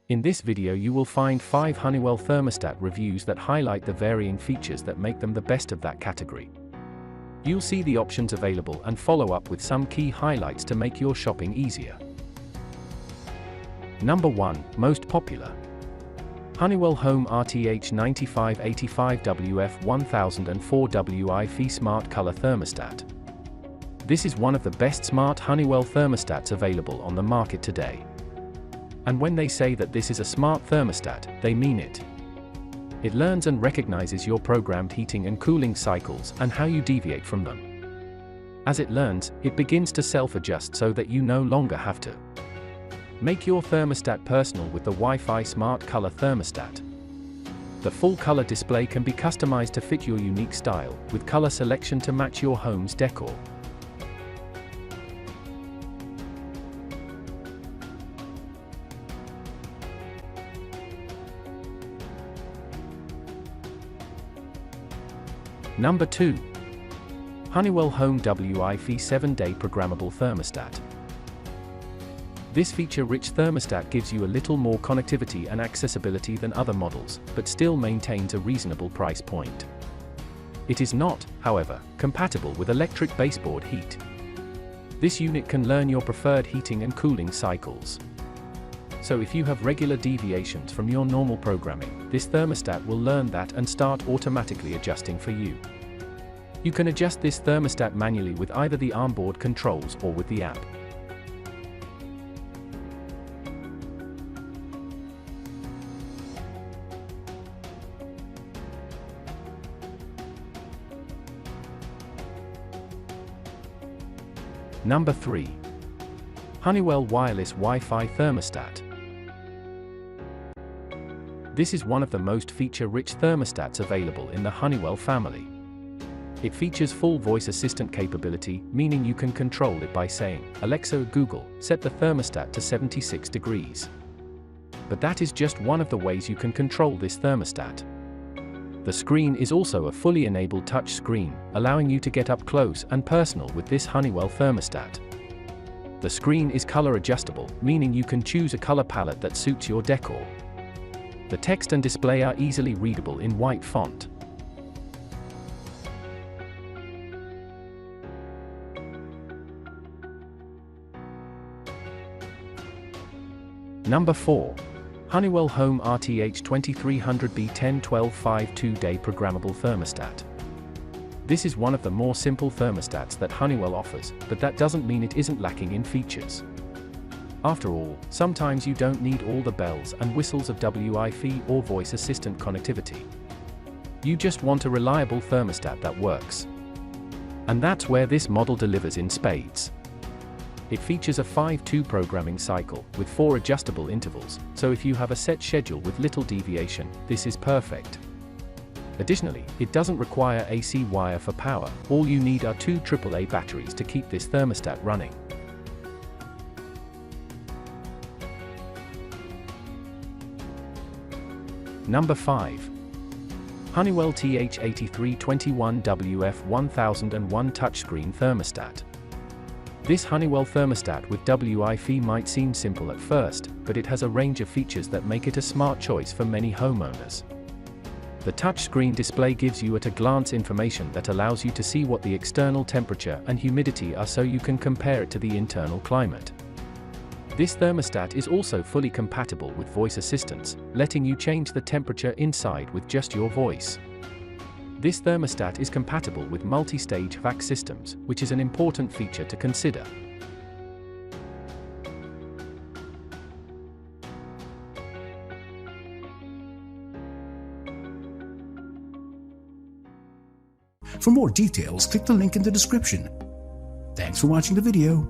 In this video you will find 5 Honeywell thermostat reviews that highlight the varying features that make them the best of that category. You'll see the options available and follow up with some key highlights to make your shopping easier. Number 1, most popular. Honeywell Home RTH 9585WF 1004 WiFi Smart Color Thermostat. This is one of the best smart Honeywell thermostats available on the market today. And when they say that this is a smart thermostat, they mean it. It learns and recognizes your programmed heating and cooling cycles and how you deviate from them. As it learns, it begins to self-adjust so that you no longer have to. Make your thermostat personal with the Wi-Fi Smart Color Thermostat. The full color display can be customized to fit your unique style, with color selection to match your home's decor. Number 2. Honeywell Home WiFi 7-Day Programmable Thermostat. This feature-rich thermostat gives you a little more connectivity and accessibility than other models, but still maintains a reasonable price point. It is not, however, compatible with electric baseboard heat. This unit can learn your preferred heating and cooling cycles. So if you have regular deviations from your normal programming, this thermostat will learn that and start automatically adjusting for you. You can adjust this thermostat manually with either the onboard controls or with the app. Number 3. Honeywell Wireless Wi-Fi Thermostat. This is one of the most feature-rich thermostats available in the Honeywell family. It features full voice assistant capability, meaning you can control it by saying, "Alexa, Google, set the thermostat to 76 degrees. But that is just one of the ways you can control this thermostat. The screen is also a fully enabled touch screen, allowing you to get up close and personal with this Honeywell thermostat. The screen is color adjustable, meaning you can choose a color palette that suits your decor. The text and display are easily readable in white font. Number 4. Honeywell Home RTH 2300B 1012 2-Day Programmable Thermostat. This is one of the more simple thermostats that Honeywell offers, but that doesn't mean it isn't lacking in features. After all, sometimes you don't need all the bells and whistles of WiFi or voice assistant connectivity. You just want a reliable thermostat that works. And that's where this model delivers in spades. It features a 5-2 programming cycle, with 4 adjustable intervals, so if you have a set schedule with little deviation, this is perfect. Additionally, it doesn't require AC wire for power, all you need are 2 AAA batteries to keep this thermostat running. Number 5. Honeywell TH8321WF 1001 Touchscreen Thermostat. This Honeywell thermostat with WiFi might seem simple at first, but it has a range of features that make it a smart choice for many homeowners. The touchscreen display gives you at-a-glance information that allows you to see what the external temperature and humidity are so you can compare it to the internal climate. This thermostat is also fully compatible with voice assistants, letting you change the temperature inside with just your voice. This thermostat is compatible with multi-stage HVAC systems, which is an important feature to consider. For more details, click the link in the description. Thanks for watching the video.